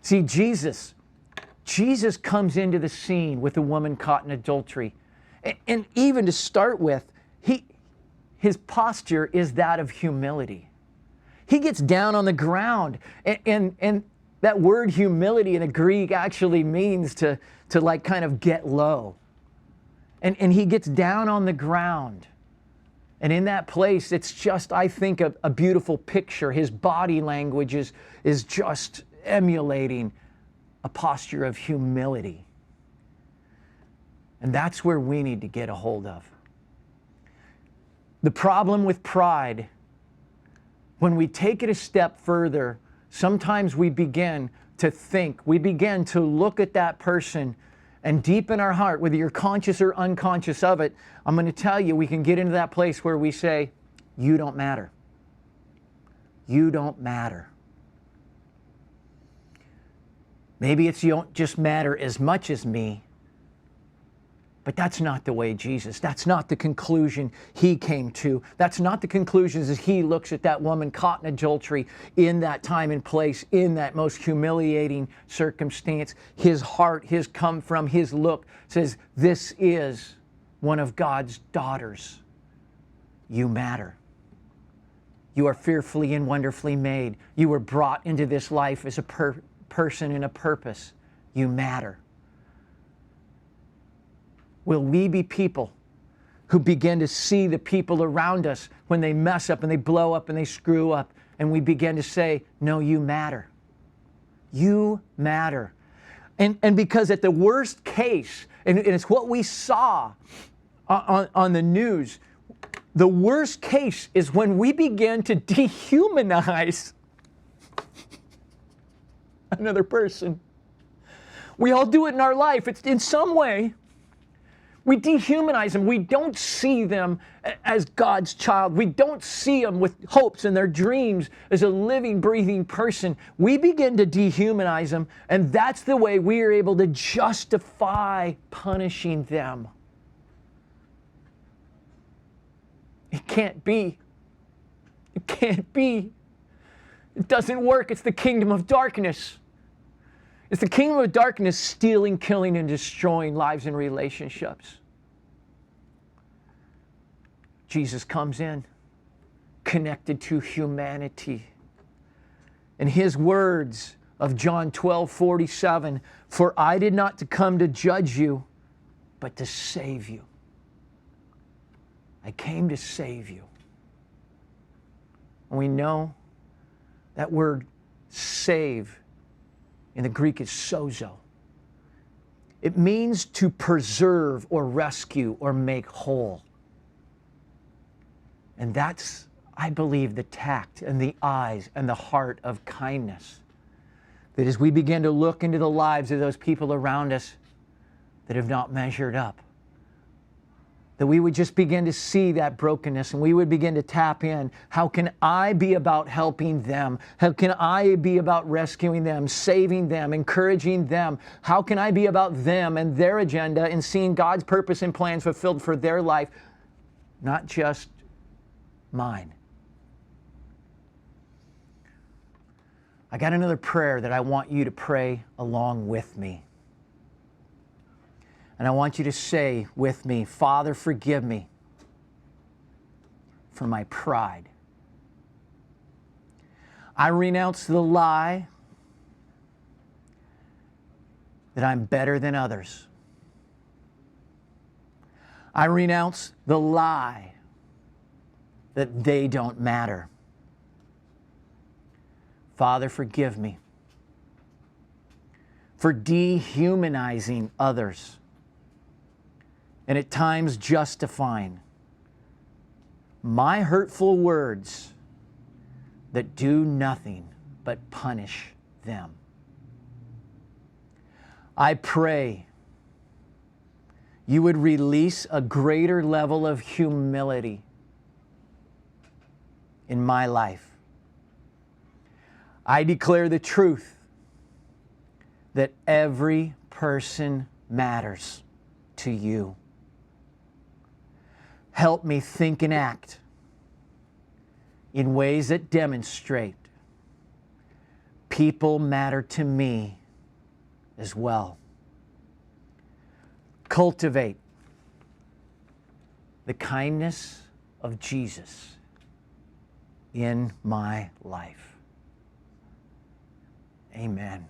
See, Jesus comes into the scene with a woman caught in adultery. And even to start with, his posture is that of humility. He gets down on the ground. And that word humility in the Greek actually means to like kind of get low. And he gets down on the ground. And in that place, it's just, I think, a beautiful picture. His body language is just emulating a posture of humility. And that's where we need to get a hold of. The problem with pride, when we take it a step further, sometimes we begin to think, we begin to look at that person, and deep in our heart, whether you're conscious or unconscious of it, I'm going to tell you, we can get into that place where we say, you don't matter. You don't matter. Maybe it's you don't just matter as much as me, but that's not the way Jesus, that's not the conclusion he came to. That's not the conclusions as he looks at that woman caught in adultery in that time and place, in that most humiliating circumstance. His heart, his come from, his look says, this is one of God's daughters. You matter. You are fearfully and wonderfully made. You were brought into this life as a person in a purpose. You matter. Will we be people who begin to see the people around us when they mess up and they blow up and they screw up, and we begin to say, no, you matter. You matter. And because at the worst case, and it's what we saw on the news, the worst case is when we begin to dehumanize another person. We all do it in our life. It's in some way. We dehumanize them. We don't see them as God's child. We don't see them with hopes and their dreams as a living, breathing person. We begin to dehumanize them, and that's the way we are able to justify punishing them. It can't be. It can't be. It doesn't work. It's the kingdom of darkness. It's the kingdom of darkness stealing, killing, and destroying lives and relationships. Jesus comes in, connected to humanity. And his words of John 12:47, for I did not to come to judge you, but to save you. I came to save you. And we know that word save in the Greek is sozo. It means to preserve or rescue or make whole. And that's, I believe, the tact and the eyes and the heart of kindness. That as we begin to look into the lives of those people around us that have not measured up, that we would just begin to see that brokenness and we would begin to tap in. How can I be about helping them? How can I be about rescuing them, saving them, encouraging them? How can I be about them and their agenda and seeing God's purpose and plans fulfilled for their life, not just mine? I got another prayer that I want you to pray along with me. And I want you to say with me, Father, forgive me for my pride. I renounce the lie that I'm better than others. I renounce the lie that they don't matter. Father, forgive me for dehumanizing others and at times justifying my hurtful words that do nothing but punish them. I pray you would release a greater level of humility in my life. I declare the truth that every person matters to you. Help me think and act in ways that demonstrate people matter to me as well. Cultivate the kindness of Jesus in my life. Amen.